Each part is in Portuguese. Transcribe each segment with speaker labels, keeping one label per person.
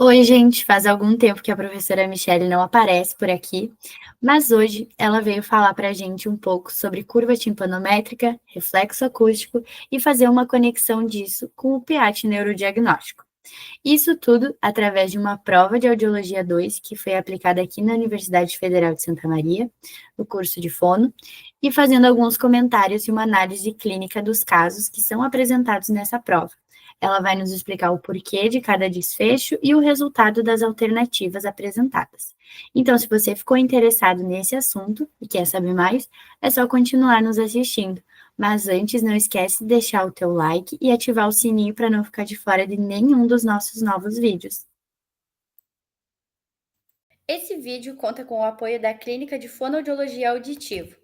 Speaker 1: Oi, gente, faz algum tempo que a professora Michele não aparece por aqui, mas hoje ela veio falar para a gente um pouco sobre curva timpanométrica, reflexo acústico e fazer uma conexão disso com o PIAT neurodiagnóstico. Isso tudo através de uma prova de Audiologia 2 que foi aplicada aqui na Universidade Federal de Santa Maria, no curso de fono, e fazendo alguns comentários e uma análise clínica dos casos que são apresentados nessa prova. Ela vai nos explicar o porquê de cada desfecho e o resultado das alternativas apresentadas. Então, se você ficou interessado nesse assunto e quer saber mais, é só continuar nos assistindo. Mas antes, não esquece de deixar o teu like e ativar o sininho para não ficar de fora de nenhum dos nossos novos vídeos. Esse vídeo conta com o apoio da Clínica de Fonoaudiologia Auditivo.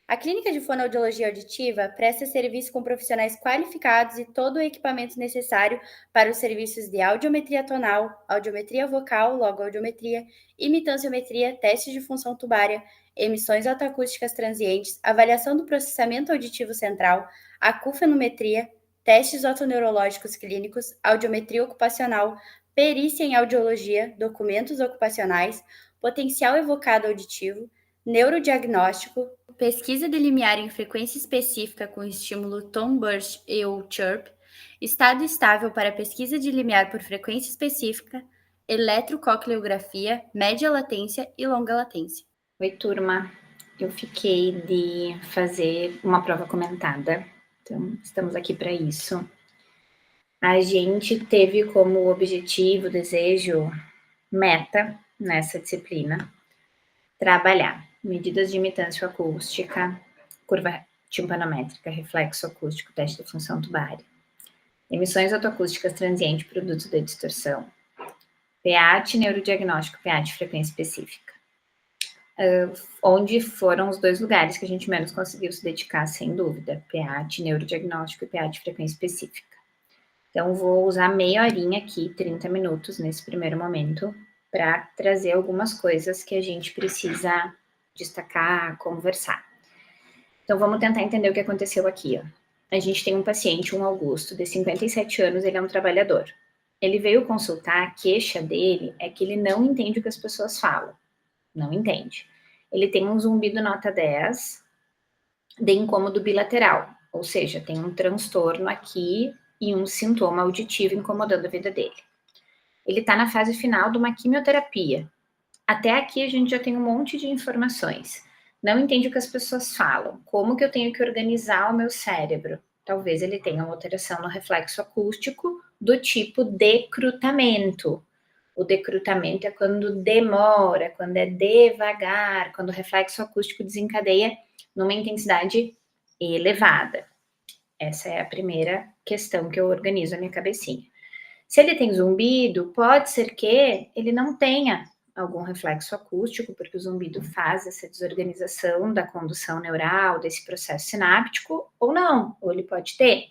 Speaker 1: A Clínica de Fonoaudiologia Auditiva presta serviço com profissionais qualificados e todo o equipamento necessário para os serviços de audiometria tonal, audiometria vocal, logoaudiometria, imitanciometria, testes de função tubária, emissões otoacústicas transientes, avaliação do processamento auditivo central, acufenometria, testes otoneurológicos clínicos, audiometria ocupacional, perícia em audiologia, documentos ocupacionais, potencial evocado auditivo, neurodiagnóstico, pesquisa de limiar em frequência específica com estímulo tom burst e ou chirp, estado estável para pesquisa de limiar por frequência específica, eletrococleografia, média latência e longa latência.
Speaker 2: Oi, turma. Eu fiquei de fazer uma prova comentada, então estamos aqui para isso. A gente teve como objetivo, desejo, meta nessa disciplina trabalhar medidas de imitância acústica, curva timpanométrica, reflexo acústico, teste de função tubária, emissões otoacústicas transiente, produto de distorção, PEAT, neurodiagnóstico, PEAT, frequência específica. Onde foram os dois lugares que a gente menos conseguiu se dedicar, sem dúvida, PEAT, neurodiagnóstico e PEAT, frequência específica. Então, vou usar meia horinha aqui, 30 minutos nesse primeiro momento, para trazer algumas coisas que a gente precisa destacar, conversar. Então, vamos tentar entender o que aconteceu aqui. Ó. A gente tem um paciente, um Augusto, de 57 anos, ele é um trabalhador. Ele veio consultar, a queixa dele é que ele não entende o que as pessoas falam. Não entende. Ele tem um zumbido nota 10 de incômodo bilateral, ou seja, tem um transtorno aqui e um sintoma auditivo incomodando a vida dele. Ele está na fase final de uma quimioterapia. Até aqui a gente já tem um monte de informações. Não entende o que as pessoas falam. Como que eu tenho que organizar o meu cérebro? Talvez ele tenha uma alteração no reflexo acústico do tipo decrutamento. O decrutamento é quando demora, quando é devagar, quando o reflexo acústico desencadeia numa intensidade elevada. Essa é a primeira questão que eu organizo na minha cabecinha. Se ele tem zumbido, pode ser que ele não tenha algum reflexo acústico, porque o zumbido faz essa desorganização da condução neural, desse processo sináptico, ou não, ou ele pode ter.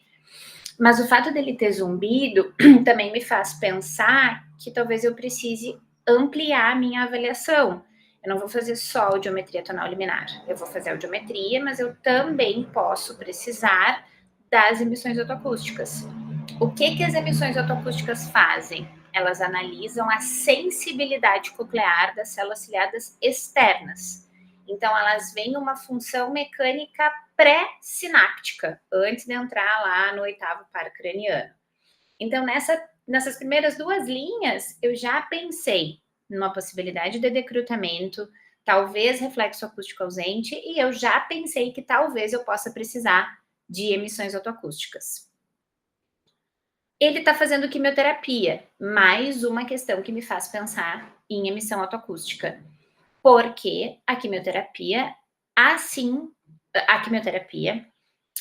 Speaker 2: Mas o fato dele ter zumbido também me faz pensar que talvez eu precise ampliar a minha avaliação. Eu não vou fazer só audiometria tonal liminar. Eu vou fazer audiometria, mas eu também posso precisar das emissões otoacústicas. O que as emissões otoacústicas fazem? Elas analisam a sensibilidade coclear das células ciliadas externas. Então, elas veem uma função mecânica pré-sináptica, antes de entrar lá no 8º par craniano. Então, nessas primeiras duas linhas, eu já pensei numa possibilidade de decrutamento, talvez reflexo acústico ausente, e eu já pensei que talvez eu possa precisar de emissões otoacústicas. Ele está fazendo quimioterapia, mais uma questão que me faz pensar em emissão otoacústica, porque a quimioterapia, a quimioterapia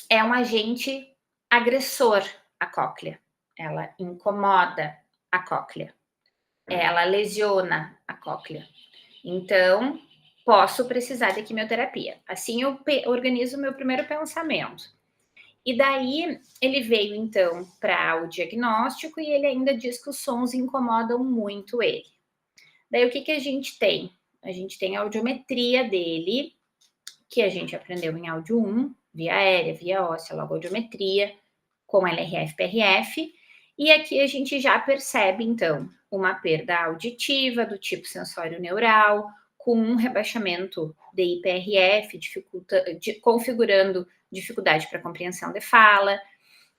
Speaker 2: é um agente agressor à cóclea, ela incomoda a cóclea, ela lesiona a cóclea. Então, posso precisar de quimioterapia. Assim eu organizo o meu primeiro pensamento. E daí ele veio então para o diagnóstico e ele ainda diz que os sons incomodam muito ele. Daí o que a gente tem? A gente tem a audiometria dele, que a gente aprendeu em áudio 1, via aérea, via óssea, logo audiometria, com LRF, PRF, E aqui a gente já percebe, então, uma perda auditiva do tipo sensório neural, com um rebaixamento de IPRF, configurando dificuldade para compreensão de fala.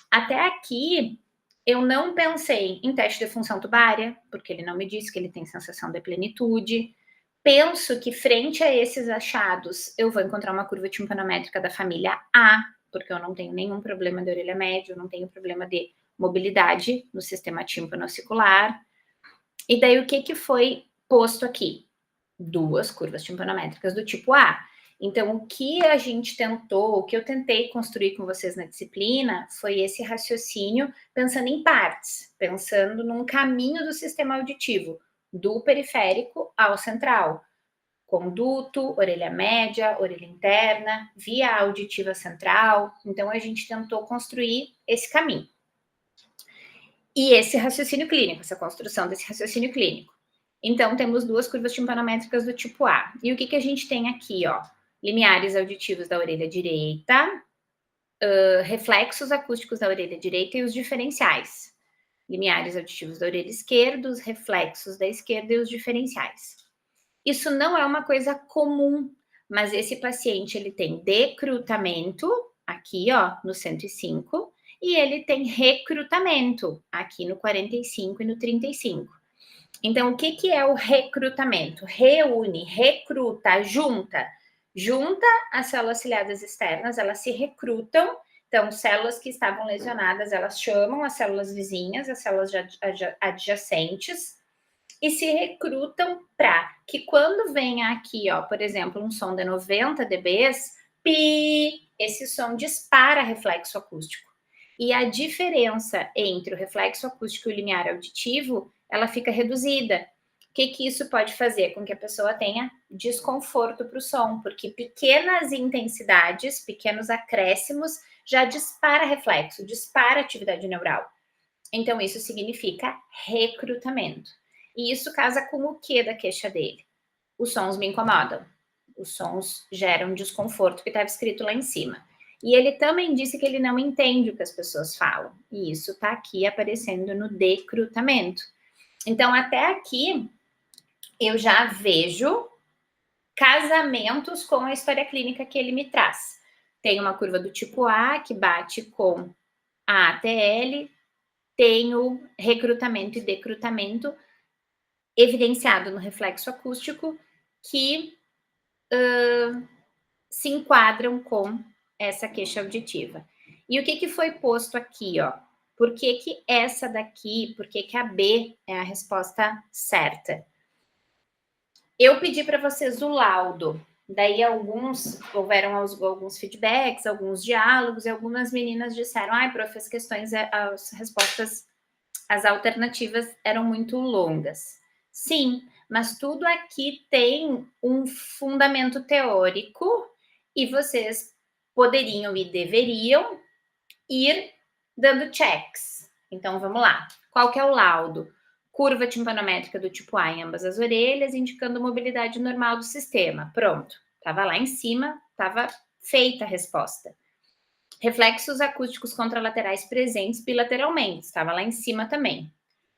Speaker 2: Até aqui, eu não pensei em teste de função tubária, porque ele não me disse que ele tem sensação de plenitude. Penso que, frente a esses achados, eu vou encontrar uma curva timpanométrica da família A, porque eu não tenho nenhum problema de orelha média, eu não tenho problema de mobilidade no sistema tímpano-auricular. E daí, o que foi posto aqui? 2 curvas timpanométricas do tipo A. Então, o que a gente tentou, o que eu tentei construir com vocês na disciplina foi esse raciocínio pensando em partes, pensando num caminho do sistema auditivo, do periférico ao central. Conduto, orelha média, orelha interna, via auditiva central. Então, a gente tentou construir esse caminho. E esse raciocínio clínico, essa construção desse raciocínio clínico. Então, temos 2 curvas timpanométricas do tipo A. E o que a gente tem aqui, ó? Limiares auditivos da orelha direita, reflexos acústicos da orelha direita e os diferenciais. Limiares auditivos da orelha esquerda, os reflexos da esquerda e os diferenciais. Isso não é uma coisa comum, mas esse paciente ele tem decrutamento, aqui, ó, no 105, e ele tem recrutamento, aqui no 45 e no 35. Então, o que é o recrutamento? Reúne, recruta, junta as células ciliadas externas, elas se recrutam. Então, células que estavam lesionadas, elas chamam as células vizinhas, as células adjacentes, e se recrutam para que quando venha aqui, ó, por exemplo, um som de 90 dBs, pi, esse som dispara reflexo acústico. E a diferença entre o reflexo acústico e o limiar auditivo, ela fica reduzida. O que isso pode fazer? Com que a pessoa tenha desconforto para o som, porque pequenas intensidades, pequenos acréscimos, já dispara reflexo, dispara atividade neural. Então, isso significa recrutamento. E isso casa com o que da queixa dele? Os sons me incomodam. Os sons geram desconforto, que estava escrito lá em cima. E ele também disse que ele não entende o que as pessoas falam. E isso está aqui aparecendo no decrutamento. Então, até aqui, eu já vejo casamentos com a história clínica que ele me traz. Tem uma curva do tipo A, que bate com a ATL, tem o recrutamento e decrutamento evidenciado no reflexo acústico, que se enquadram com essa queixa auditiva. E o que foi posto aqui, ó? Por que essa daqui, por que a B é a resposta certa? Eu pedi para vocês o laudo, daí houveram alguns feedbacks, alguns diálogos, e algumas meninas disseram, ai, prof, as questões, as respostas, as alternativas eram muito longas. Sim, mas tudo aqui tem um fundamento teórico e vocês poderiam e deveriam ir dando checks. Então, vamos lá. Qual que é o laudo? Curva timpanométrica do tipo A em ambas as orelhas, indicando mobilidade normal do sistema. Pronto. Estava lá em cima, estava feita a resposta. Reflexos acústicos contralaterais presentes bilateralmente. Estava lá em cima também.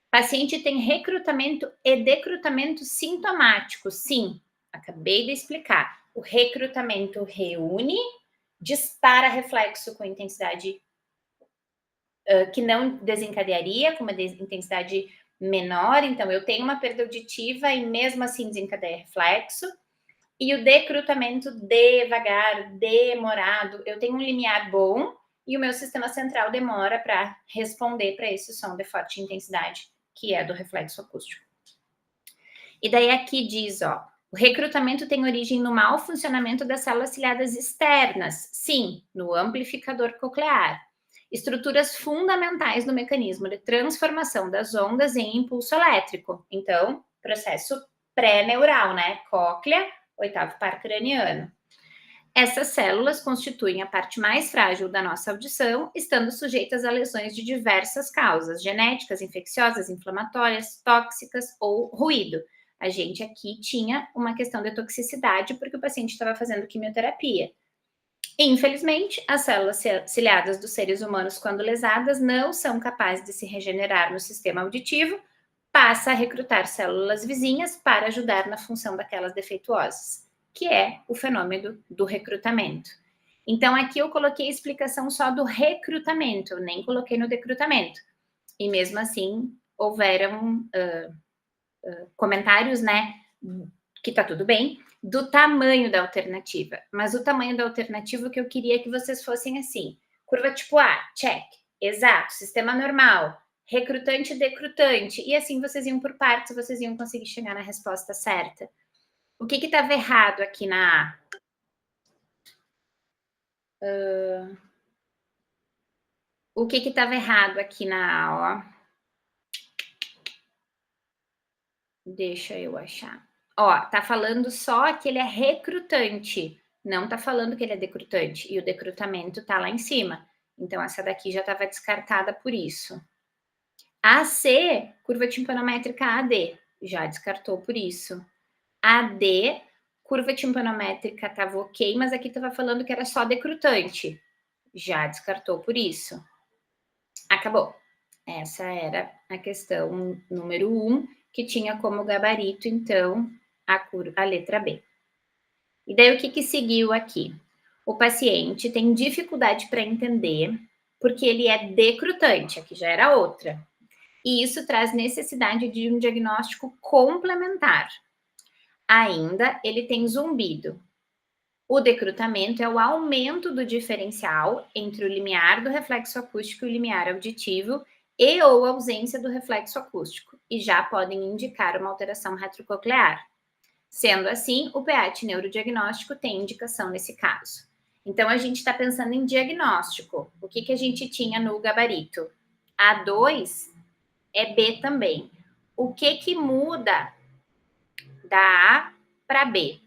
Speaker 2: Paciente tem recrutamento e decrutamento sintomático. Sim, acabei de explicar. O recrutamento reúne, dispara reflexo com intensidade que não desencadearia, com uma intensidade menor. Então, eu tenho uma perda auditiva e mesmo assim desencadeia reflexo. E o decrutamento devagar, demorado. Eu tenho um limiar bom e o meu sistema central demora para responder para esse som de forte intensidade, que é do reflexo acústico. E daí aqui diz, ó, o recrutamento tem origem no mau funcionamento das células ciliadas externas. Sim, no amplificador coclear. Estruturas fundamentais no mecanismo de transformação das ondas em impulso elétrico. Então, processo pré-neural, né? Cóclea, oitavo par craniano. Essas células constituem a parte mais frágil da nossa audição, estando sujeitas a lesões de diversas causas, genéticas, infecciosas, inflamatórias, tóxicas ou ruído. A gente aqui tinha uma questão de toxicidade porque o paciente estava fazendo quimioterapia. Infelizmente, as células ciliadas dos seres humanos, quando lesadas, não são capazes de se regenerar no sistema auditivo, passa a recrutar células vizinhas para ajudar na função daquelas defeituosas, que é o fenômeno do recrutamento. Então, aqui eu coloquei a explicação só do recrutamento, eu nem coloquei no decrutamento. E mesmo assim, houveram comentários, né, que tá tudo bem, do tamanho da alternativa. Mas o tamanho da alternativa que eu queria que vocês fossem assim. Curva tipo A, check. Exato, sistema normal. Recrutante, decrutante. E assim vocês iam por partes, vocês iam conseguir chegar na resposta certa. O que estava errado aqui na A? O que estava errado aqui na A, ó? Deixa eu achar. Ó, tá falando só que ele é recrutante, não tá falando que ele é decrutante. E o decrutamento tá lá em cima. Então, essa daqui já estava descartada por isso. AC, curva timpanométrica AD, já descartou por isso. AD, curva timpanométrica estava ok, mas aqui estava falando que era só decrutante. Já descartou por isso. Acabou. Essa era a questão número 1, que tinha como gabarito, então, a letra B. E daí, o que seguiu aqui? O paciente tem dificuldade para entender, porque ele é decrutante, aqui já era outra. E isso traz necessidade de um diagnóstico complementar. Ainda, ele tem zumbido. O decrutamento é o aumento do diferencial entre o limiar do reflexo acústico e o limiar auditivo e ou ausência do reflexo acústico, e já podem indicar uma alteração retrococlear. Sendo assim, o PEAT neurodiagnóstico tem indicação nesse caso. Então, a gente está pensando em diagnóstico. O que a gente tinha no gabarito? A2 é B também. O que muda da A para B?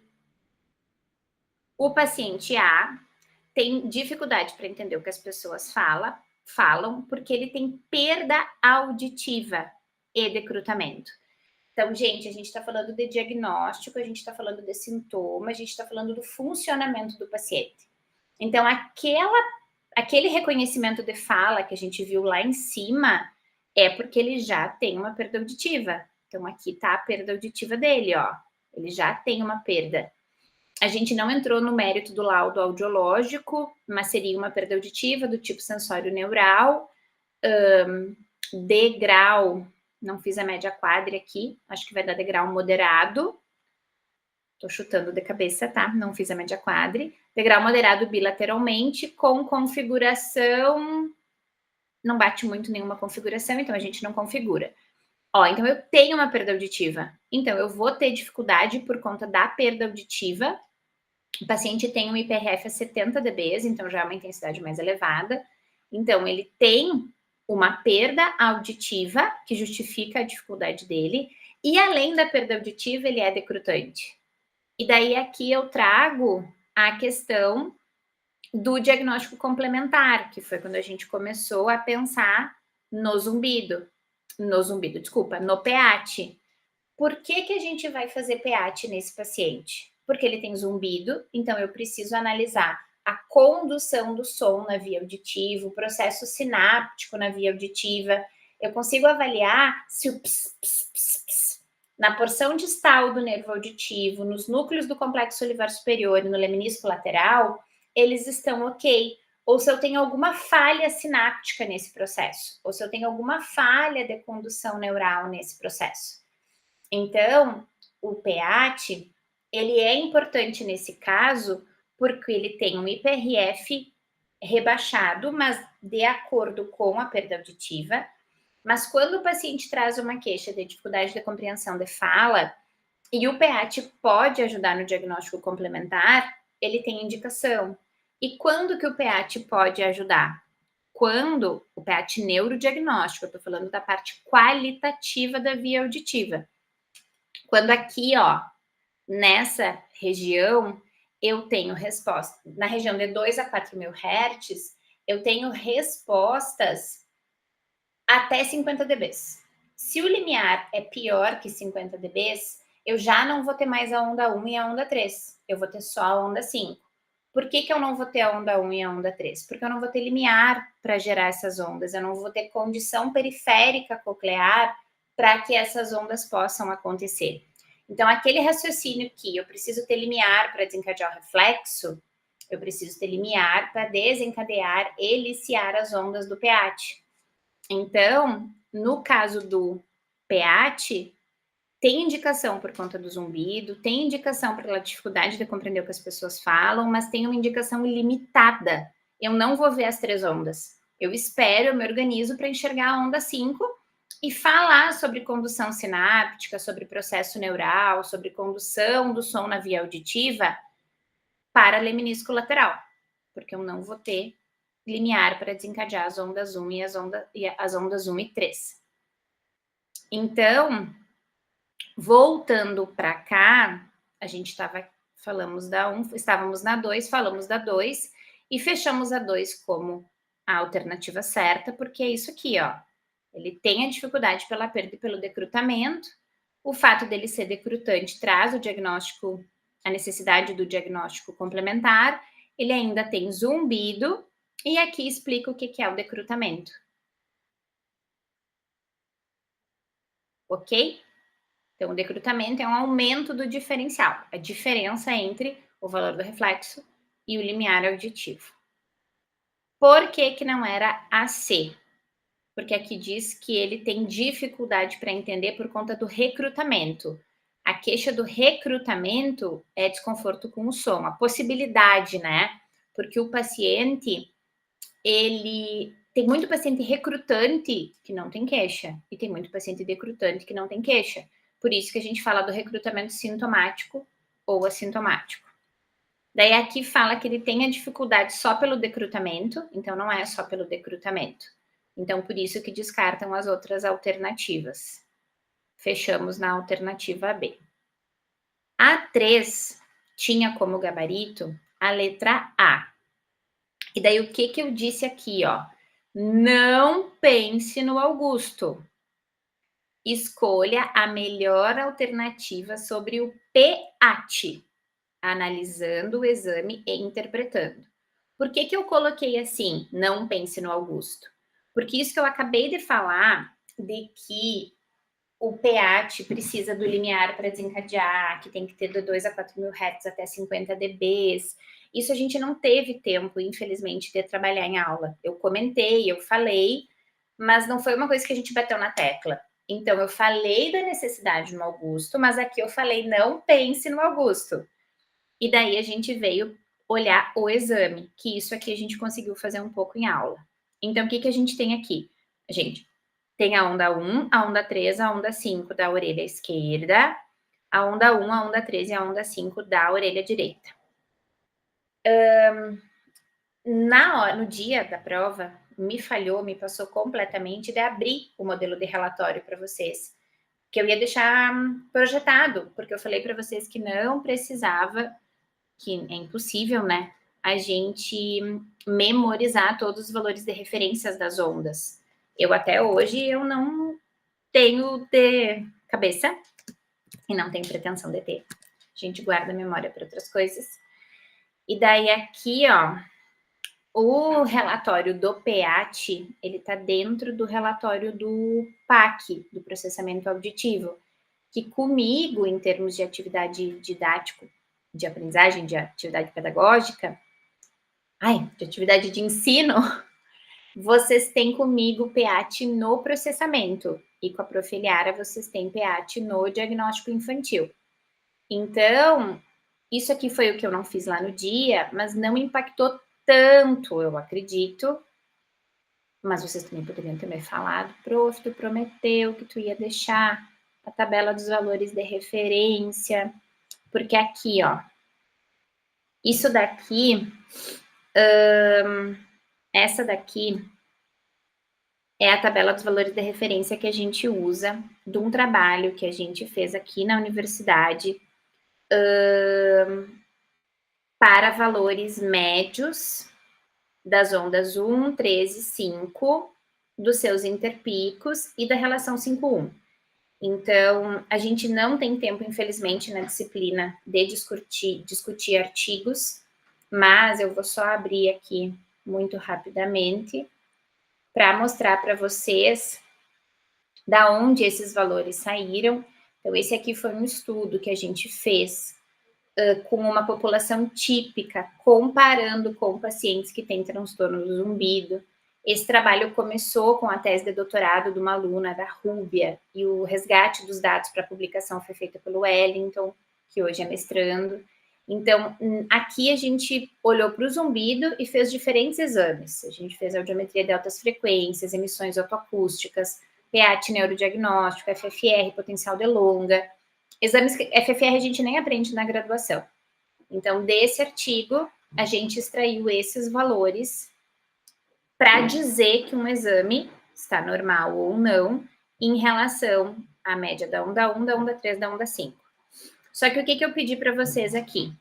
Speaker 2: O paciente A tem dificuldade para entender o que as pessoas falam, porque ele tem perda auditiva e decrutamento. Então, gente, a gente está falando de diagnóstico, a gente está falando de sintoma, a gente está falando do funcionamento do paciente. Então, aquele reconhecimento de fala que a gente viu lá em cima é porque ele já tem uma perda auditiva. Então, aqui está a perda auditiva dele, ó. Ele já tem uma perda. A gente não entrou no mérito do laudo audiológico, mas seria uma perda auditiva do tipo sensório neural, degrau, não fiz a média quadra aqui, acho que vai dar degrau moderado, tô chutando de cabeça, tá? Não fiz a média quadra. Degrau moderado bilateralmente, com configuração, não bate muito nenhuma configuração, então a gente não configura. Ó, então eu tenho uma perda auditiva, então eu vou ter dificuldade por conta da perda auditiva. O paciente tem um IPRF a 70 dB, então já é uma intensidade mais elevada. Então, ele tem uma perda auditiva, que justifica a dificuldade dele, e além da perda auditiva, ele é decrutante. E daí aqui eu trago a questão do diagnóstico complementar, que foi quando a gente começou a pensar no PEAT. Por que a gente vai fazer PEAT nesse paciente? Porque ele tem zumbido, então eu preciso analisar a condução do som na via auditiva, o processo sináptico na via auditiva. Eu consigo avaliar se o na porção distal do nervo auditivo, nos núcleos do complexo olivar superior e no leminisco lateral, eles estão ok. Ou se eu tenho alguma falha sináptica nesse processo, ou se eu tenho alguma falha de condução neural nesse processo. Então, o PEAT, ele é importante nesse caso, porque ele tem um IPRF rebaixado, mas de acordo com a perda auditiva. Mas quando o paciente traz uma queixa de dificuldade de compreensão de fala, e o PEAT pode ajudar no diagnóstico complementar, ele tem indicação. E quando que o PEAT pode ajudar? Quando o PEAT neurodiagnóstico, eu estou falando da parte qualitativa da via auditiva. Quando aqui, ó, nessa região, eu tenho resposta, na região de 2 a 4 mil hertz, eu tenho respostas até 50 dB. Se o limiar é pior que 50 dB, eu já não vou ter mais a onda 1 e a onda 3, eu vou ter só a onda 5. Por que eu não vou ter a onda 1 e a onda 3? Porque eu não vou ter limiar para gerar essas ondas, eu não vou ter condição periférica coclear para que essas ondas possam acontecer. Então, aquele raciocínio que eu preciso ter limiar para desencadear o reflexo, eu preciso ter limiar para desencadear, eliciar as ondas do PAT. Então, no caso do PAT, tem indicação por conta do zumbido, tem indicação pela dificuldade de compreender o que as pessoas falam, mas tem uma indicação limitada. Eu não vou ver as 3 ondas. Eu espero, eu me organizo para enxergar a onda 5 e falar sobre condução sináptica, sobre processo neural, sobre condução do som na via auditiva para a lemnisco lateral, porque eu não vou ter limiar para desencadear as ondas 1 e as ondas 1 e 3. Então, voltando para cá, a gente estávamos na 2, falamos da 2 e fechamos a 2 como a alternativa certa, porque é isso aqui, ó. Ele tem a dificuldade pela perda e pelo decrutamento. O fato dele ser decrutante traz o diagnóstico, a necessidade do diagnóstico complementar. Ele ainda tem zumbido, e aqui explica o que é o decrutamento. Ok? Então, o decrutamento é um aumento do diferencial, a diferença entre o valor do reflexo e o limiar auditivo. Por que não era AC? Porque aqui diz que ele tem dificuldade para entender por conta do recrutamento. A queixa do recrutamento é desconforto com o som, a possibilidade, né? Porque o paciente, ele tem muito paciente recrutante que não tem queixa e tem muito paciente decrutante que não tem queixa. Por isso que a gente fala do recrutamento sintomático ou assintomático. Daí aqui fala que ele tem a dificuldade só pelo decrutamento, então não é só pelo decrutamento. Então, por isso que descartam as outras alternativas. Fechamos na alternativa B. A 3 tinha como gabarito a letra A. E daí o que eu disse aqui, ó? Não pense no Augusto. Escolha a melhor alternativa sobre o PAT, analisando o exame e interpretando. Por que eu coloquei assim, não pense no Augusto? Porque isso que eu acabei de falar, de que o PAT precisa do limiar para desencadear, que tem que ter de 2 a 4 mil Hz até 50 dBs. Isso a gente não teve tempo, infelizmente, de trabalhar em aula. Eu comentei, eu falei, mas não foi uma coisa que a gente bateu na tecla. Então, eu falei da necessidade no Augusto, mas aqui eu falei, não pense no Augusto. E daí a gente veio olhar o exame, que isso aqui a gente conseguiu fazer um pouco em aula. Então, o que a gente tem aqui? A gente tem a onda 1, a onda 3, a onda 5 da orelha esquerda, a onda 1, a onda 3 e a onda 5 da orelha direita. No dia da prova, me falhou, me passou completamente de abrir o modelo de relatório para vocês, que eu ia deixar projetado, porque eu falei para vocês que não precisava, que é impossível, né, a gente memorizar todos os valores de referências das ondas. Eu até hoje, eu não tenho de cabeça e não tenho pretensão de ter. A gente guarda a memória para outras coisas. E daí aqui, ó, o relatório do PAT, ele está dentro do relatório do PAC, do processamento auditivo, que comigo, em termos de atividade didático, de aprendizagem, de atividade pedagógica, de atividade de ensino, vocês têm comigo PAT no processamento e com a Prof. Eliara vocês têm PAT no diagnóstico infantil. Então, isso aqui foi o que eu não fiz lá no dia, mas não impactou tanto, eu acredito. Mas vocês também poderiam ter me falado, prof, tu prometeu que tu ia deixar a tabela dos valores de referência, porque aqui, ó, isso daqui, essa daqui é a tabela dos valores de referência que a gente usa de um trabalho que a gente fez aqui na universidade para valores médios das ondas 1, 13, 5, dos seus interpicos e da relação 5-1. Então, a gente não tem tempo, infelizmente, na disciplina de discutir artigos mas eu vou só abrir aqui muito rapidamente para mostrar para vocês da onde esses valores saíram. Então, esse aqui foi um estudo que a gente fez com uma população típica, comparando com pacientes que têm transtorno do zumbido. Esse trabalho começou com a tese de doutorado de uma aluna da Rúbia, e o resgate dos dados para publicação foi feito pelo Wellington, que hoje é mestrando. Então, aqui a gente olhou para o zumbido e fez diferentes exames. A gente fez audiometria de altas frequências, emissões otoacústicas, PEAT neurodiagnóstico, FFR, potencial de longa. Exames que FFR a gente nem aprende na graduação. Então, desse artigo, a gente extraiu esses valores para dizer que um exame está normal ou não em relação à média da onda 1, da onda 3, da onda 5. Só que o que eu pedi para vocês aqui?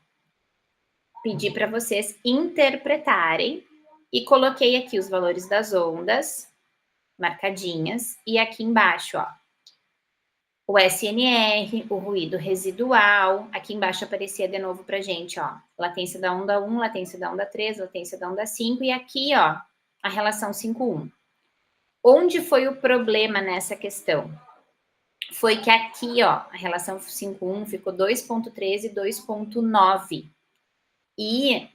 Speaker 2: Pedi para vocês interpretarem e coloquei aqui os valores das ondas marcadinhas e aqui embaixo, ó, o SNR, o ruído residual, aqui embaixo aparecia de novo para gente, ó, latência da onda 1, latência da onda 3, latência da onda 5, e aqui, ó, a relação 5-1. Onde foi o problema nessa questão? Foi que aqui, ó, a relação 5-1 ficou 2,13 e 2,9. E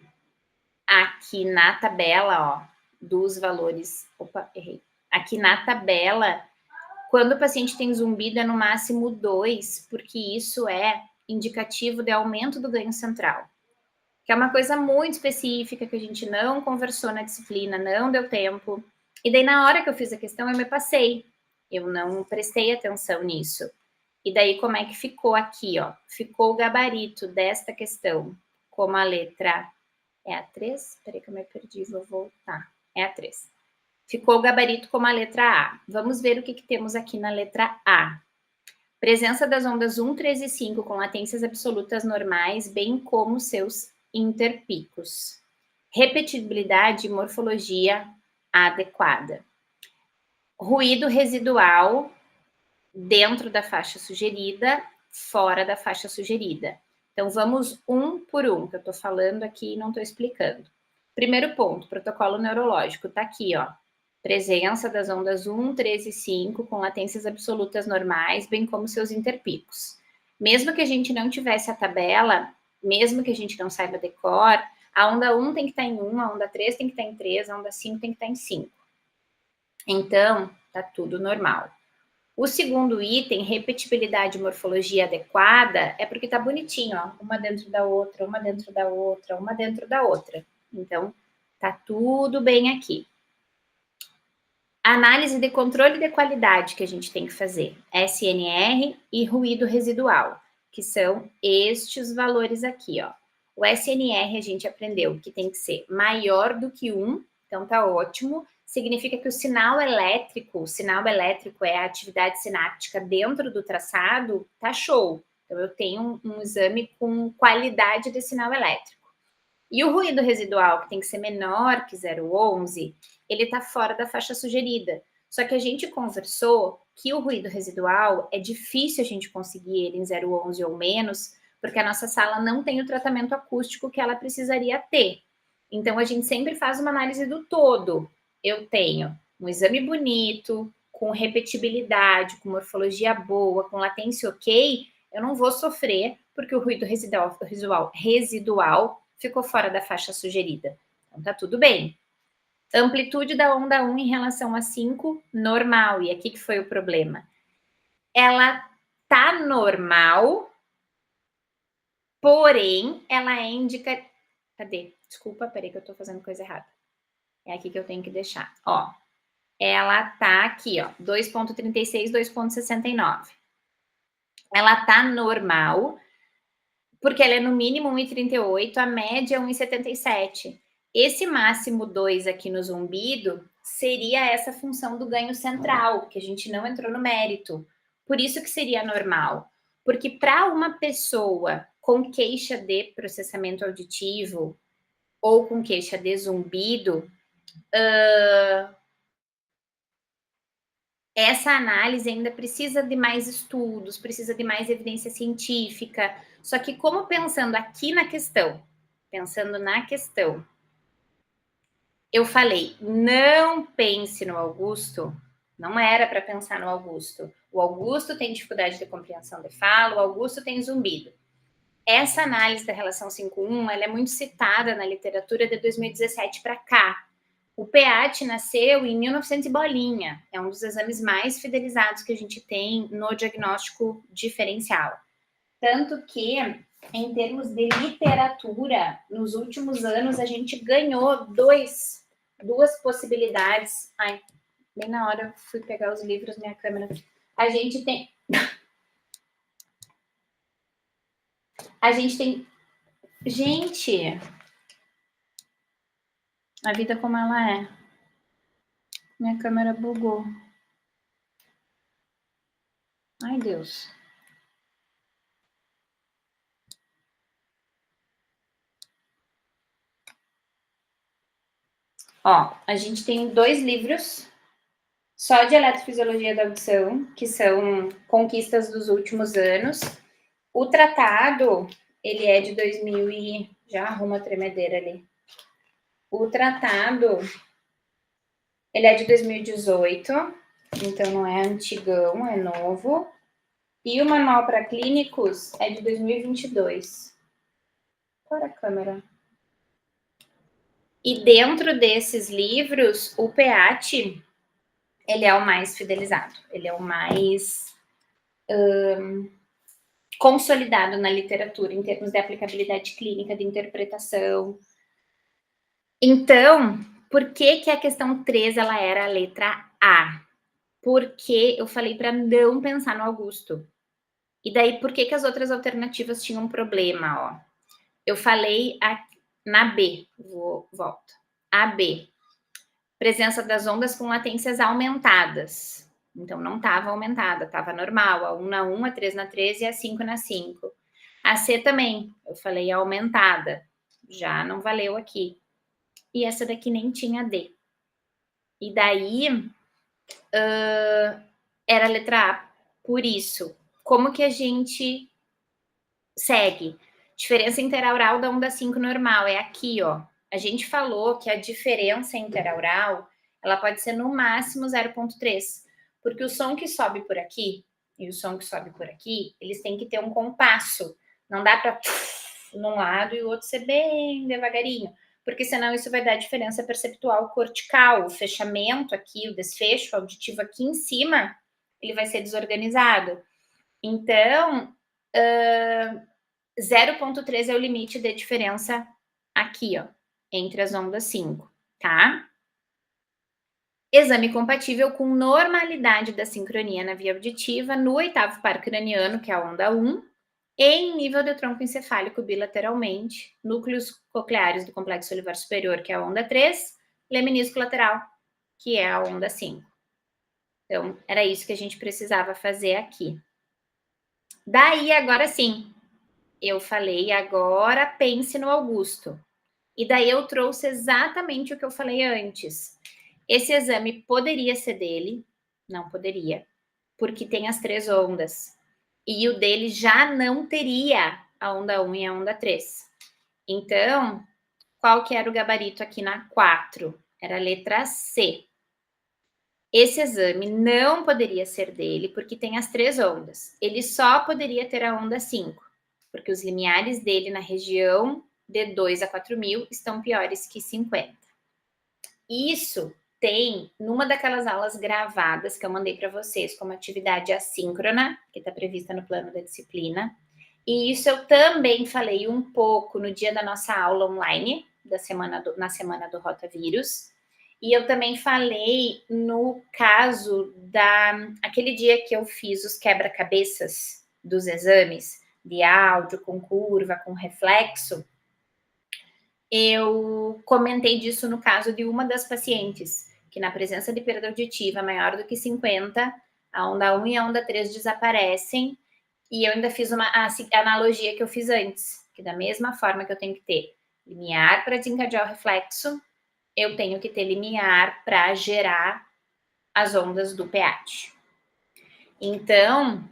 Speaker 2: aqui na tabela, ó, dos valores... Opa, errei. Aqui na tabela, quando o paciente tem zumbido, é no máximo 2, porque isso é indicativo de aumento do ganho central, que é uma coisa muito específica que a gente não conversou na disciplina, não deu tempo. E daí, na hora que eu fiz a questão, eu me passei. Eu não prestei atenção nisso. E daí, como é que ficou aqui, ó? Ficou o gabarito desta questão como a letra... É a 3? Peraí que eu me perdi, vou voltar. É a 3. Ficou o gabarito como a letra A. Vamos ver o que temos aqui na letra A. Presença das ondas 1, 3 e 5 com latências absolutas normais, bem como seus interpicos. Repetibilidade e morfologia adequada. Ruído residual dentro da faixa sugerida, fora da faixa sugerida. Então, vamos um por um, que eu estou falando aqui e não estou explicando. Primeiro ponto, protocolo neurológico, está aqui, ó. Presença das ondas 1, 3 e 5 com latências absolutas normais, bem como seus interpicos. Mesmo que a gente não tivesse a tabela, mesmo que a gente não saiba decor, a onda 1 tem que estar em 1, a onda 3 tem que estar em 3, a onda 5 tem que estar em 5. Então, tá tudo normal. O segundo item, repetibilidade e morfologia adequada, é porque tá bonitinho, ó, uma dentro da outra, uma dentro da outra, uma dentro da outra. Então, tá tudo bem aqui. Análise de controle de qualidade que a gente tem que fazer, SNR e ruído residual, que são estes valores aqui, ó. O SNR a gente aprendeu que tem que ser maior do que 1, então tá ótimo. Significa que o sinal elétrico é a atividade sináptica dentro do traçado, tá show. Então, eu tenho um exame com qualidade de sinal elétrico. E o ruído residual, que tem que ser menor que 0,11, ele tá fora da faixa sugerida. Só que a gente conversou que o ruído residual é difícil a gente conseguir ele em 0,11 ou menos, porque a nossa sala não tem o tratamento acústico que ela precisaria ter. Então, a gente sempre faz uma análise do todo. Eu tenho um exame bonito, com repetibilidade, com morfologia boa, com latência ok, eu não vou sofrer porque o ruído residual ficou fora da faixa sugerida. Então, tá tudo bem. Amplitude da onda 1 em relação a 5, normal. E aqui que foi o problema. Ela tá normal, porém, ela é Cadê? Desculpa, peraí que eu tô fazendo coisa errada. É aqui que eu tenho que deixar. Ó, ela tá aqui, ó, 2,36, 2,69. Ela tá normal, porque ela é no mínimo 1,38, a média é 1,77. Esse máximo 2 aqui no zumbido seria essa função do ganho central, que a gente não entrou no mérito. Por isso que seria normal. Porque para uma pessoa com queixa de processamento auditivo ou com queixa de zumbido, essa análise ainda precisa de mais estudos, precisa de mais evidência científica. Só que como pensando aqui na questão, pensando na questão, eu falei, não pense no Augusto, não era para pensar no Augusto. O Augusto tem dificuldade de compreensão de fala, o Augusto tem zumbido. Essa análise da relação 5-1, ela é muito citada na literatura de 2017 para cá. O PEAT nasceu em 1900 e bolinha, é um dos exames mais fidelizados que a gente tem no diagnóstico diferencial. Tanto que, em termos de literatura, nos últimos anos a gente ganhou duas possibilidades. Ai, bem na hora eu fui pegar os livros, minha câmera. A gente tem. Gente, a vida como ela é. Minha câmera bugou. Ai, Deus. Ó, a gente tem 2 livros só de eletrofisiologia da audição, que são conquistas dos últimos anos. O tratado, ele é de 2000 e... Já arruma a tremedeira ali. O tratado, ele é de 2018, então não é antigão, é novo. E o manual para clínicos é de 2022. Para a câmera. E dentro desses livros, o PEAT, ele é o mais fidelizado, ele é o mais consolidado na literatura, em termos de aplicabilidade clínica, de interpretação. Então, por que a questão 3 ela era a letra A? Porque eu falei para não pensar no Augusto. E daí, por que as outras alternativas tinham um problema? Ó? Eu falei na B, volto. A B, presença das ondas com latências aumentadas. Então, não estava aumentada, estava normal. A 1 na 1, a 3 na 3 e a 5 na 5. A C também, eu falei aumentada. Já não valeu aqui. E essa daqui nem tinha D. E daí, era a letra A. Por isso, como que a gente segue? Diferença interaural da onda 5 normal, é aqui, ó. A gente falou que a diferença interaural, ela pode ser no máximo 0,3, porque o som que sobe por aqui e o som que sobe por aqui, eles têm que ter um compasso. Não dá para num lado e o outro ser bem devagarinho, porque senão isso vai dar diferença perceptual cortical. O fechamento aqui, o desfecho auditivo aqui em cima, ele vai ser desorganizado. Então, 0,3 é o limite de diferença aqui, ó, entre as ondas 5, tá? Exame compatível com normalidade da sincronia na via auditiva no 8º par craniano, que é a onda 1, e em nível de tronco encefálico bilateralmente, núcleos cocleares do complexo olivar superior, que é a onda 3, lemnisco lateral, que é a onda 5. Então, era isso que a gente precisava fazer aqui. Daí, agora sim, eu falei, agora pense no Augusto. E daí eu trouxe exatamente o que eu falei antes. Esse exame poderia ser dele, não poderia, porque tem as 3 ondas. E o dele já não teria a onda 1 e a onda 3. Então, qual que era o gabarito aqui na 4? Era a letra C. Esse exame não poderia ser dele, porque tem as 3 ondas. Ele só poderia ter a onda 5, porque os limiares dele na região de 2 a 4.000 estão piores que 50. Isso tem numa daquelas aulas gravadas que eu mandei para vocês como atividade assíncrona, que está prevista no plano da disciplina. E isso eu também falei um pouco no dia da nossa aula online, na semana do Rotavírus. E eu também falei no caso aquele dia que eu fiz os quebra-cabeças dos exames de áudio, com curva, com reflexo. Eu comentei disso no caso de uma das pacientes, que na presença de perda auditiva maior do que 50, a onda 1 e a onda 3 desaparecem, e eu ainda fiz a analogia que eu fiz antes, que da mesma forma que eu tenho que ter limiar para desencadear o reflexo, eu tenho que ter limiar para gerar as ondas do PEAT. Então,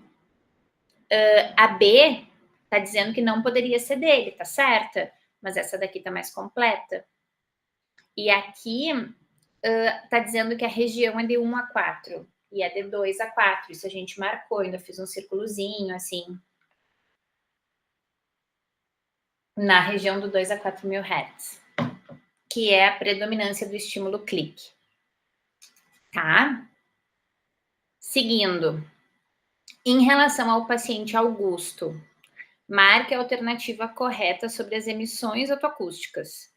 Speaker 2: a B está dizendo que não poderia ser dele, tá certa? mas essa daqui está mais completa. E aqui está dizendo que a região é de 1 a 4 e é de 2 a 4. Isso a gente marcou, ainda fiz um círculozinho assim. Na região do 2 a 4 mil Hz, que é a predominância do estímulo clique. Tá? Seguindo. Em relação ao paciente Augusto, marque a alternativa correta sobre as emissões otoacústicas.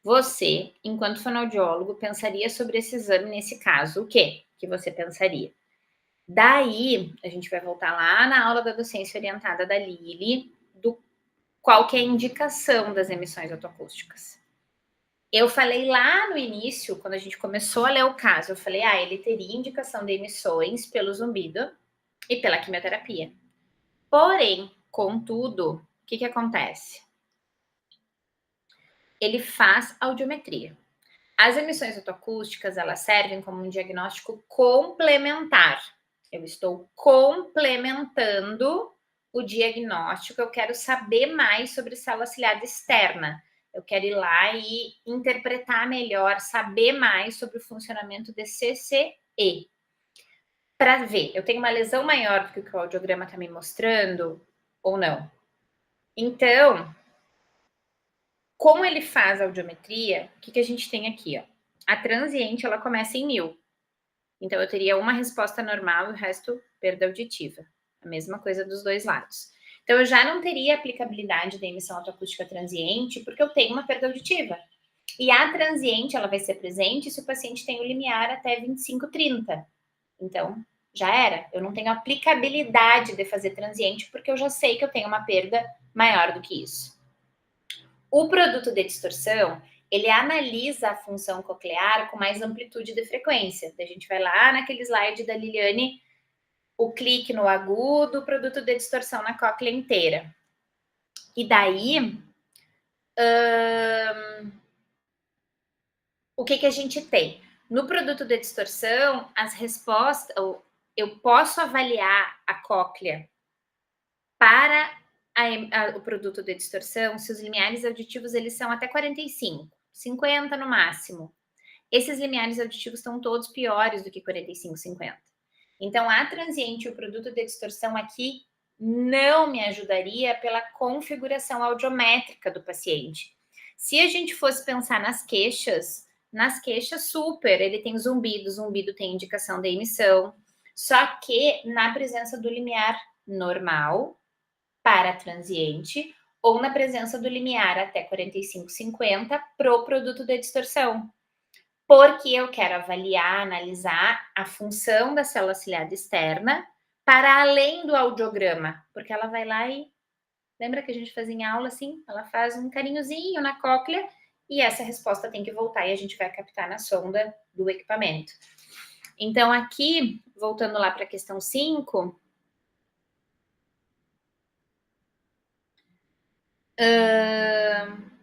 Speaker 2: Você, enquanto fonoaudiólogo, pensaria sobre esse exame nesse caso. O quê que você pensaria? Daí, a gente vai voltar lá na aula da docência orientada da Lili, do qual que é a indicação das emissões otoacústicas. Eu falei lá no início, quando a gente começou a ler o caso, eu falei, ele teria indicação de emissões pelo zumbido e pela quimioterapia. Porém, contudo, o que acontece? Ele faz audiometria. As emissões otoacústicas, elas servem como um diagnóstico complementar. Eu estou complementando o diagnóstico, eu quero saber mais sobre célula ciliada externa. Eu quero ir lá e interpretar melhor, saber mais sobre o funcionamento de CCE. Para ver, eu tenho uma lesão maior do que o que o audiograma está me mostrando ou não. Então, como ele faz a audiometria, o que a gente tem aqui? Ó? A transiente, ela começa em 1000. Então, eu teria uma resposta normal e o resto perda auditiva. A mesma coisa dos dois lados. Então, eu já não teria aplicabilidade da emissão otoacústica transiente, porque eu tenho uma perda auditiva. E a transiente, ela vai ser presente se o paciente tem o limiar até 25/30. Então, já era. Eu não tenho aplicabilidade de fazer transiente, porque eu já sei que eu tenho uma perda maior do que isso. O produto de distorção, ele analisa a função coclear com mais amplitude de frequência. A gente vai lá naquele slide da Liliane, o clique no agudo, o produto de distorção na cóclea inteira. E daí, o que a gente tem? No produto de distorção, as respostas, eu posso avaliar a cóclea para o produto de distorção se os limiares auditivos eles são até 45, 50 no máximo. Esses limiares auditivos estão todos piores do que 45, 50. Então, a transiente e o produto de distorção aqui não me ajudaria pela configuração audiométrica do paciente. Se a gente fosse pensar nas queixas super, ele tem zumbido tem indicação de emissão, só que na presença do limiar normal para transiente ou na presença do limiar até 45, 50 para o produto de distorção. Porque eu quero avaliar, analisar a função da célula ciliada externa para além do audiograma, porque ela vai lá e lembra que a gente fazia em aula assim? Ela faz um carinhozinho na cóclea e essa resposta tem que voltar e a gente vai captar na sonda do equipamento. Então, aqui, voltando lá para a questão 5,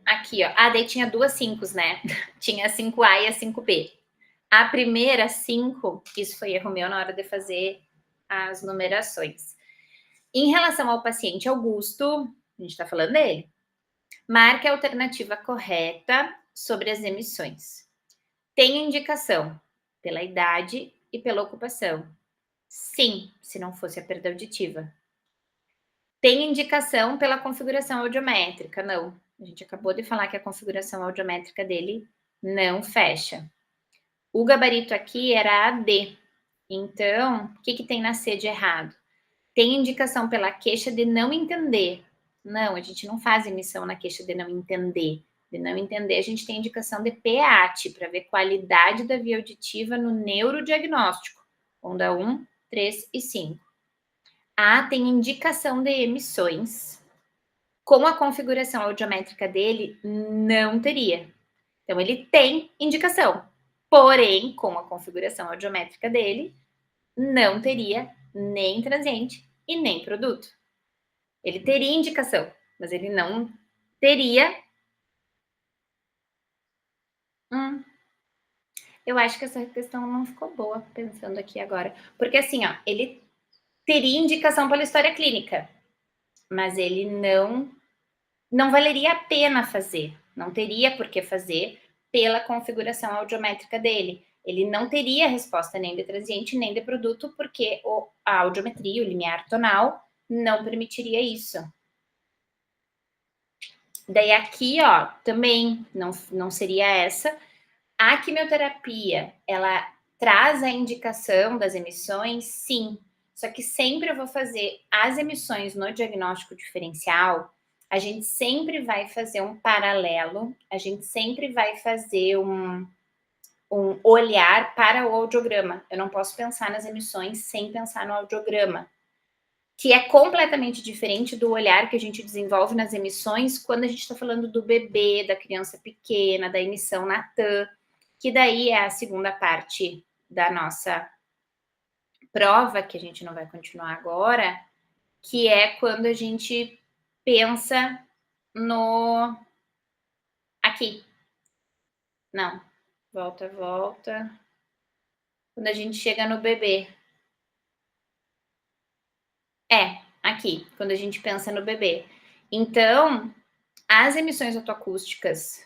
Speaker 2: aqui, ó. Daí tinha duas 5, né? Tinha a 5A e a 5B. A primeira 5, isso foi erro meu na hora de fazer as numerações. Em relação ao paciente Augusto, a gente está falando dele, marque a alternativa correta sobre as emissões. Tem indicação pela idade e pela ocupação. Sim, se não fosse a perda auditiva. Tem indicação pela configuração audiométrica? Não. A gente acabou de falar que a configuração audiométrica dele não fecha. O gabarito aqui era AD. Então, o que tem na C de errado? Tem indicação pela queixa de não entender. Não, a gente não faz emissão na queixa de não entender. De não entender, a gente tem indicação de PEAT, para ver qualidade da via auditiva no neurodiagnóstico. Onda 1, 3 e 5. Tem indicação de emissões. Com a configuração audiométrica dele, não teria. Então, ele tem indicação. Porém, com a configuração audiométrica dele, não teria nem transiente e nem produto. Ele teria indicação, mas ele não teria. Eu acho que essa questão não ficou boa, pensando aqui agora. Porque assim, ó, ele teria indicação pela história clínica, mas ele não valeria a pena fazer, não teria por que fazer pela configuração audiométrica dele. Ele não teria resposta nem de transiente, nem de produto, porque a audiometria, o limiar tonal, não permitiria isso. Daí aqui, ó, também não seria essa. A quimioterapia, ela traz a indicação das emissões? Sim. Só que sempre eu vou fazer as emissões no diagnóstico diferencial, a gente sempre vai fazer um paralelo, a gente sempre vai fazer um olhar para o audiograma. Eu não posso pensar nas emissões sem pensar no audiograma, que é completamente diferente do olhar que a gente desenvolve nas emissões quando a gente está falando do bebê, da criança pequena, da emissão na TAM, que daí é a segunda parte da nossa prova, que a gente não vai continuar agora, que é quando a gente pensa no... Aqui. Não. Volta. Quando a gente chega no bebê. Aqui. Quando a gente pensa no bebê. Então, as emissões otoacústicas,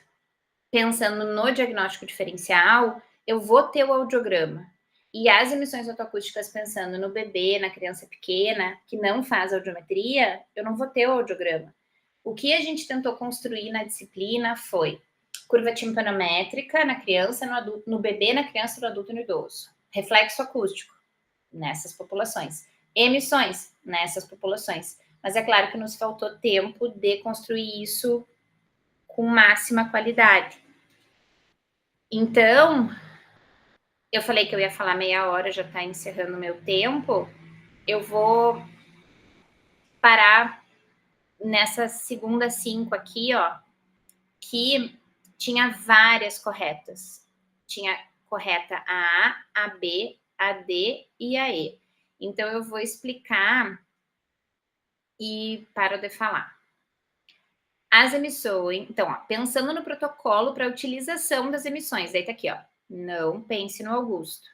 Speaker 2: pensando no diagnóstico diferencial, eu vou ter o audiograma. E as emissões otoacústicas pensando no bebê, na criança pequena, que não faz audiometria, eu não vou ter o audiograma. O que a gente tentou construir na disciplina foi curva timpanométrica na criança, no bebê, na criança, no adulto e no idoso. Reflexo acústico nessas populações. Emissões nessas populações. Mas é claro que nos faltou tempo de construir isso com máxima qualidade. Então, eu falei que eu ia falar meia hora, já está encerrando o meu tempo. Eu vou parar nessa segunda 5 aqui, ó, que tinha várias corretas. Tinha correta a A, a B, a D e a E. Então, eu vou explicar e paro de falar. As emissões, então, ó, pensando no protocolo para utilização das emissões, daí tá aqui, ó, não pense no Augusto.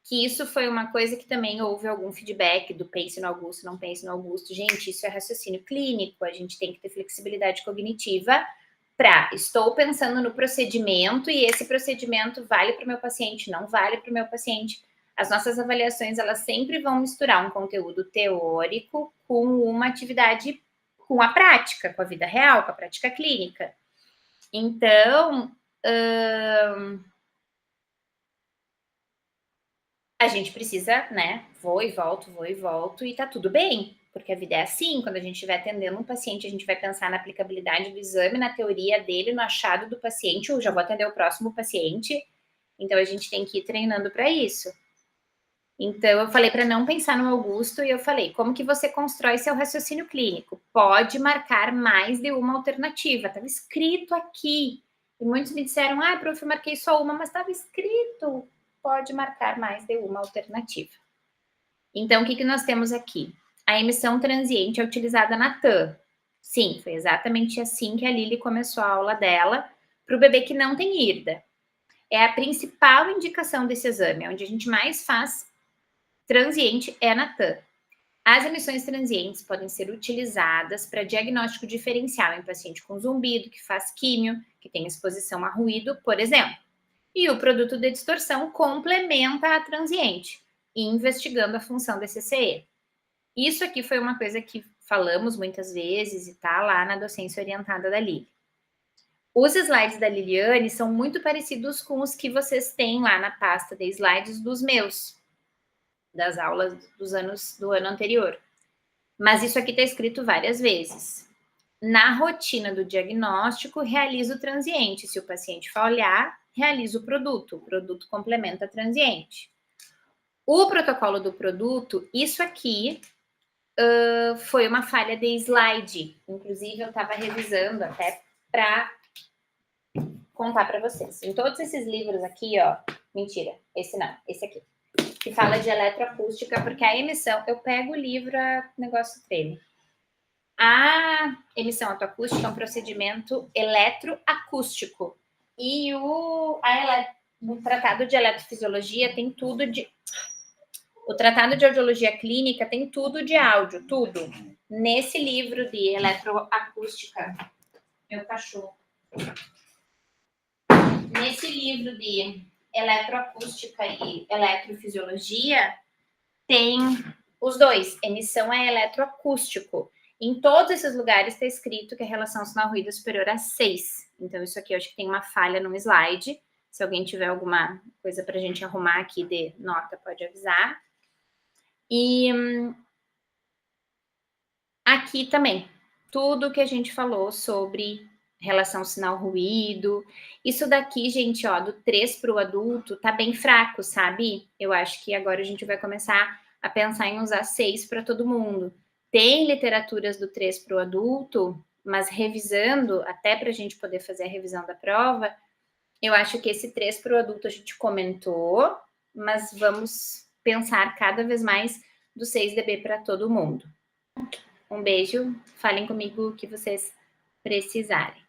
Speaker 2: Que isso foi uma coisa que também houve algum feedback do pense no Augusto, não pense no Augusto. Gente, isso é raciocínio clínico, a gente tem que ter flexibilidade cognitiva para, estou pensando no procedimento e esse procedimento vale para o meu paciente, não vale para o meu paciente. As nossas avaliações, elas sempre vão misturar um conteúdo teórico com uma atividade, com a prática, com a vida real, com a prática clínica. Então, a gente precisa, né, vou e volto, e tá tudo bem, porque a vida é assim, quando a gente estiver atendendo um paciente, a gente vai pensar na aplicabilidade do exame, na teoria dele, no achado do paciente, ou já vou atender o próximo paciente, então a gente tem que ir treinando para isso. Então, eu falei para não pensar no Augusto, e eu falei, como que você constrói seu raciocínio clínico? Pode marcar mais de uma alternativa, estava escrito aqui, e muitos me disseram, prof, eu marquei só uma, mas estava escrito, pode marcar mais de uma alternativa. Então, o que nós temos aqui? A emissão transiente é utilizada na TAM. Sim, foi exatamente assim que a Lili começou a aula dela para o bebê que não tem IRDA. É a principal indicação desse exame, onde a gente mais faz transiente é na TAM. As emissões transientes podem ser utilizadas para diagnóstico diferencial em paciente com zumbido, que faz químio, que tem exposição a ruído, por exemplo. E o produto de distorção complementa a transiente, investigando a função da CCE. Isso aqui foi uma coisa que falamos muitas vezes e tá lá na docência orientada da Lili. Os slides da Liliane são muito parecidos com os que vocês têm lá na pasta de slides dos meus, das aulas do ano anterior. Mas isso aqui está escrito várias vezes. Na rotina do diagnóstico, realiza o transiente. Se o paciente falhar, realiza o produto complementa a transiente. O protocolo do produto, isso aqui foi uma falha de slide. Inclusive, eu estava revisando até para contar para vocês. Em todos esses livros aqui, ó, mentira, esse não, esse aqui, que fala de eletroacústica, porque a emissão, eu pego o livro, o negócio treme. A emissão autoacústica é um procedimento eletroacústico. E o Tratado de Eletrofisiologia tem tudo de... O Tratado de Audiologia Clínica tem tudo de áudio, tudo. Nesse livro de eletroacústica meu cachorro. Nesse livro de eletroacústica e eletrofisiologia, tem os dois. Emissão é eletroacústico. Em todos esses lugares está escrito que a relação sinal-ruído é superior a 6. Então, isso aqui eu acho que tem uma falha no slide. Se alguém tiver alguma coisa para a gente arrumar aqui de nota, pode avisar. E aqui também, tudo que a gente falou sobre relação sinal-ruído. Isso daqui, gente, ó, do 3 para o adulto, tá bem fraco, sabe? Eu acho que agora a gente vai começar a pensar em usar 6 para todo mundo. Tem literaturas do 3 para o adulto, mas revisando, até para a gente poder fazer a revisão da prova, eu acho que esse 3 para o adulto a gente comentou, mas vamos pensar cada vez mais do 6dB para todo mundo. Um beijo, falem comigo o que vocês precisarem.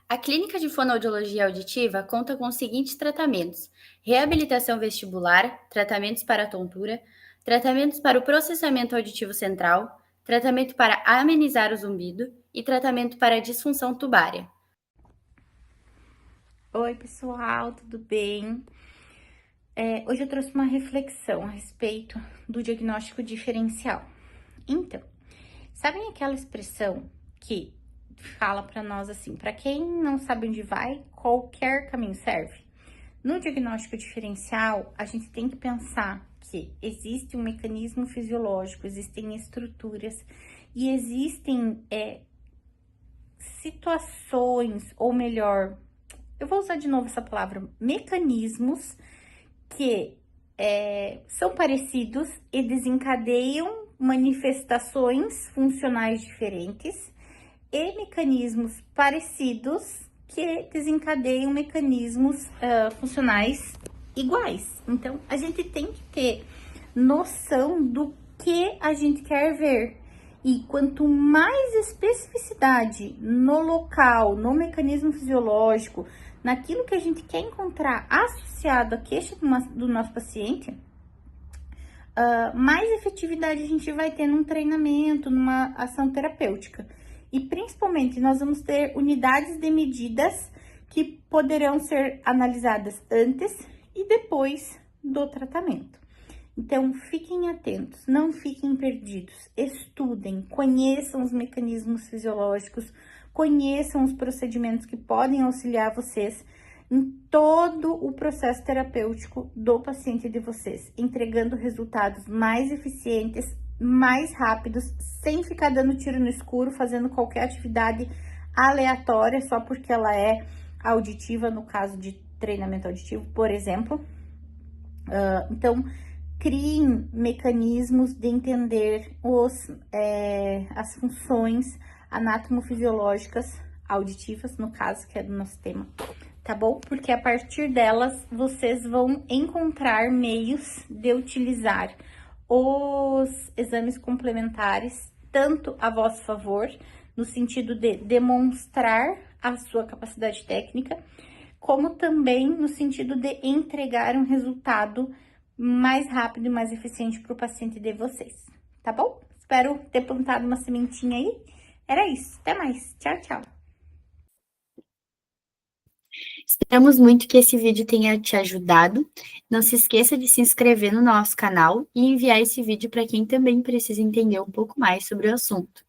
Speaker 1: A Clínica de Fonoaudiologia Auditiva conta com os seguintes tratamentos: reabilitação vestibular, tratamentos para tontura, tratamentos para o processamento auditivo central, tratamento para amenizar o zumbido e tratamento para a disfunção tubária.
Speaker 3: Oi, pessoal, tudo bem? Hoje eu trouxe uma reflexão a respeito do diagnóstico diferencial. Então, sabem aquela expressão que fala para nós assim, para quem não sabe onde vai, qualquer caminho serve? No diagnóstico diferencial, a gente tem que pensar que existe um mecanismo fisiológico, existem estruturas e existem situações, ou melhor, eu vou usar de novo essa palavra, mecanismos que são parecidos e desencadeiam manifestações funcionais diferentes e mecanismos parecidos que desencadeiam mecanismos funcionais iguais. Então, a gente tem que ter noção do que a gente quer ver. E quanto mais especificidade no local, no mecanismo fisiológico, naquilo que a gente quer encontrar associado à queixa do nosso paciente, mais efetividade a gente vai ter num treinamento, numa ação terapêutica. E principalmente nós vamos ter unidades de medidas que poderão ser analisadas antes e depois do tratamento. Então, fiquem atentos, não fiquem perdidos, estudem, conheçam os mecanismos fisiológicos, conheçam os procedimentos que podem auxiliar vocês em todo o processo terapêutico do paciente de vocês, entregando resultados mais eficientes, mais rápidos, sem ficar dando tiro no escuro, fazendo qualquer atividade aleatória só porque ela é auditiva, no caso de treinamento auditivo, por exemplo. Então, criem mecanismos de entender as funções anatomofisiológicas auditivas, no caso, que é do nosso tema, tá bom? Porque a partir delas, vocês vão encontrar meios de utilizar os exames complementares, tanto a vosso favor, no sentido de demonstrar a sua capacidade técnica, como também no sentido de entregar um resultado mais rápido e mais eficiente para o paciente de vocês, tá bom? Espero ter plantado uma sementinha aí. Era isso, até mais. Tchau, tchau.
Speaker 1: Esperamos muito que esse vídeo tenha te ajudado. Não se esqueça de se inscrever no nosso canal e enviar esse vídeo para quem também precisa entender um pouco mais sobre o assunto.